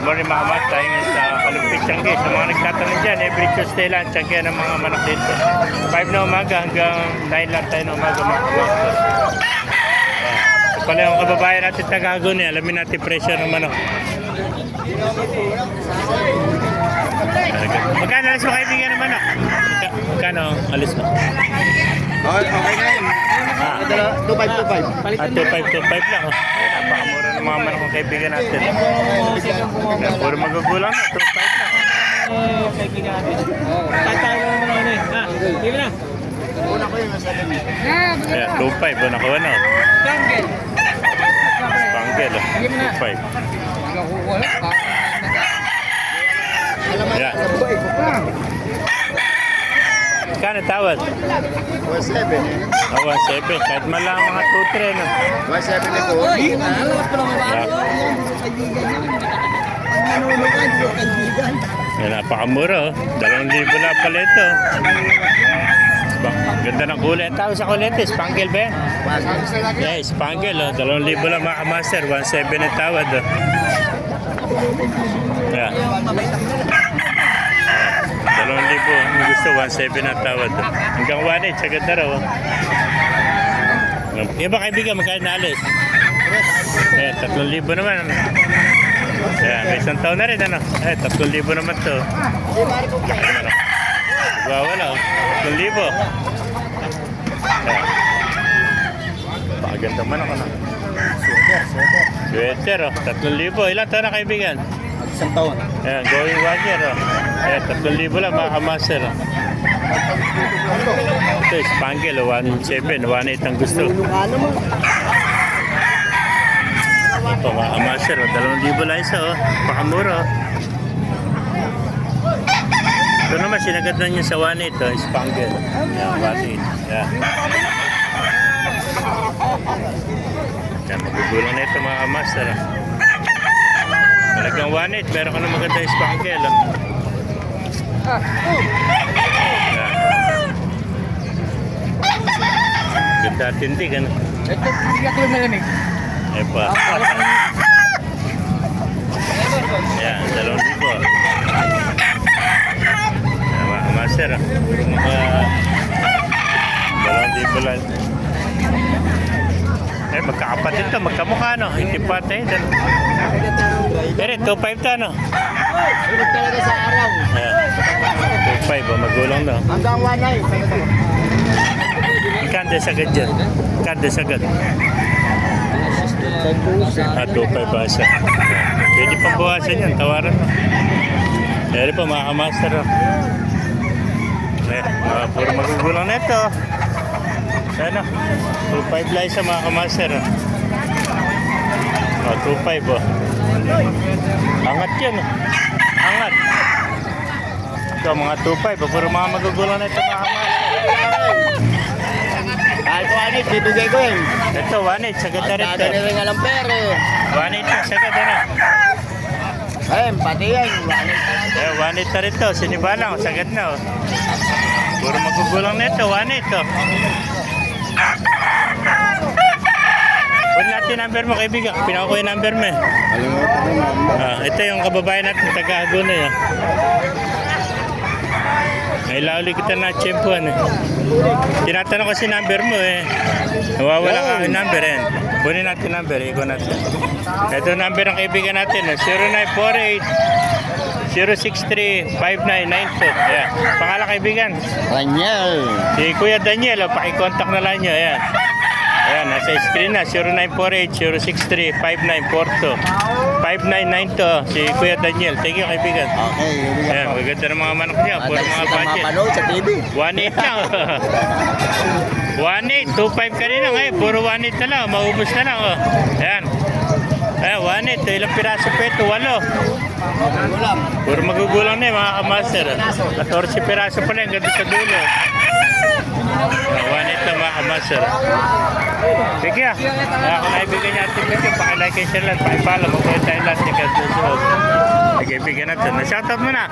morning mga mas, tayo ngayon sa Kalumpit Tiangge. Sa mga nagtatanong dyan, every Tuesday lang, tiangge ng mga manok dito. 5 na umaga hanggang 9 lang tayo na umaga mga kamas. Ito pala yung kababayan natin Tagagon eh. Alamin natin presyo ng manok. Magkano alis mo kaibigan ng manok? Magkano alis mo? Okay na yun. 2525. 2525 lang. Napakamura ng mga manok ng kaibigan natin. Puro magugulang na, 25 lang. Kaibigan natin. Tatay lang naman ano eh. Hindi na. Una ko yung nasa dami. Ayan, 25. O, nakuha na. Jungle. Spangle. 25. Ayan. Kano tawad? 17. 1.7. Kahit man lang mga 2-3 no? 17 na po. Yan, napakamura oh. 2,000 na pala ito. Ganda ng kulay. Tawag sa kulay ito, Spangle ba yan? Yeah, Spangle oh. 2,000 lang mga master. 1.7 ang tawad oh. Yeah. 2,000. Ang gusto, 1.7 ang tawad oh. Hanggang 1.8, sagad na raw oh. Yung ba kaibigan, magkano na alis? Eh, 3,000 naman. Ayan, may isang taon na rin, ano? Eh, 3,000 naman to. Wala, oh. 3,000. Ayan. Pakaganda man ako na. Sweater, oh. 3,000. Ilan taon na kaibigan? Isang taon. Ayan, going 1 year, oh. Ayan, 3,000 lang, mga kamaster, oh. Ito, Spangle, 1.7, 1.8 ang gusto. Ito, mga amaser, 2,000 lang isa, oh. Pakamura, oh. Ito naman, sinagad na niya sa 1.8, oh, Spangle. Yan, 1.8. Yan. Yan, magugulang na ito, mga amaser, oh. Talagang 1.8, meron ka na maganda yung Spangle, oh. Yan. Ganda tindig, ano? Ito, bigyan ko na lamig. Eh pa. Ayan, 2,000. Ayan, mga master. Mga 2,000 lang. Eh, magkakapatid to, magkamukha, no? Hindi patay. Pero, 2,500 to, no? Ulit talaga sa araw. Ayan, 2,500, oh, magulang, no? Hanggang 1.9. Kanda sagad dyan. Kanda sagad. 2,500 basa. Pwede pa buwasan yan, tawaran mo. Pwede pa mga kamaster. Eh, puro magugulang na ito. Ano? 2,500 lang sa mga kamaster. 2,500 oh. Angat yan. Angat. Ito mga 2,500. Puro mga magugulang na ito mga kamaster. Kahit 1.8, bibigay ko yun. Ito, 1.8. Sagad na rin ito. Dada na rin alam pere. 1.8 na, sagad na. Ayun, pati yan. 1.8 na lang. Eh, 1.8 na rin ito. Sinibalang, sagad na. Oh. Puro magugulang na ito, 1.8 oh. Huwag natin number mo, kaibigan. Pinakuha yung number mo eh. Kalimutan ko na. Ito yung kababayan natin, taga-Agono eh. May lauli kita na tsempuan eh. Tinatanong ko si number mo eh. Nawawala ka yung number eh. Kunin natin number, ikaw natin. Ito number ng kaibigan natin eh. 0948 063 5992. Ayan. Pangalan kaibigan? Ranyel. Si Kuya Daniel, oh, pakicontact na lang nyo. Ayan. Ayan, nasa screen na. 0948 063 5942. 5992. Si Kuya Daniel. Thank you kaibigan. Okay, Ayan, maganda ng mga manok niya. Puro mga budget. mapanood sa TV. 1.8 lang. 1.8. 2.5 kanina ngayon. Puro 1.8 na lang. Maubos na lang. Oh. Ayan. Ayan, 1.8. Ilang piraso pa ito? 8. Puro magugulang na mga kamaster. 14 piraso pa lang. Ganda sa dulo. 1.8 na mga kamaster. Sige ah. Kung naibigay niya ating video, pakilike and share lang. Pakipala. Magpapalala tayo lahat. Sige, susunod. Sige, bigyan natin. Na-shoutout mo na.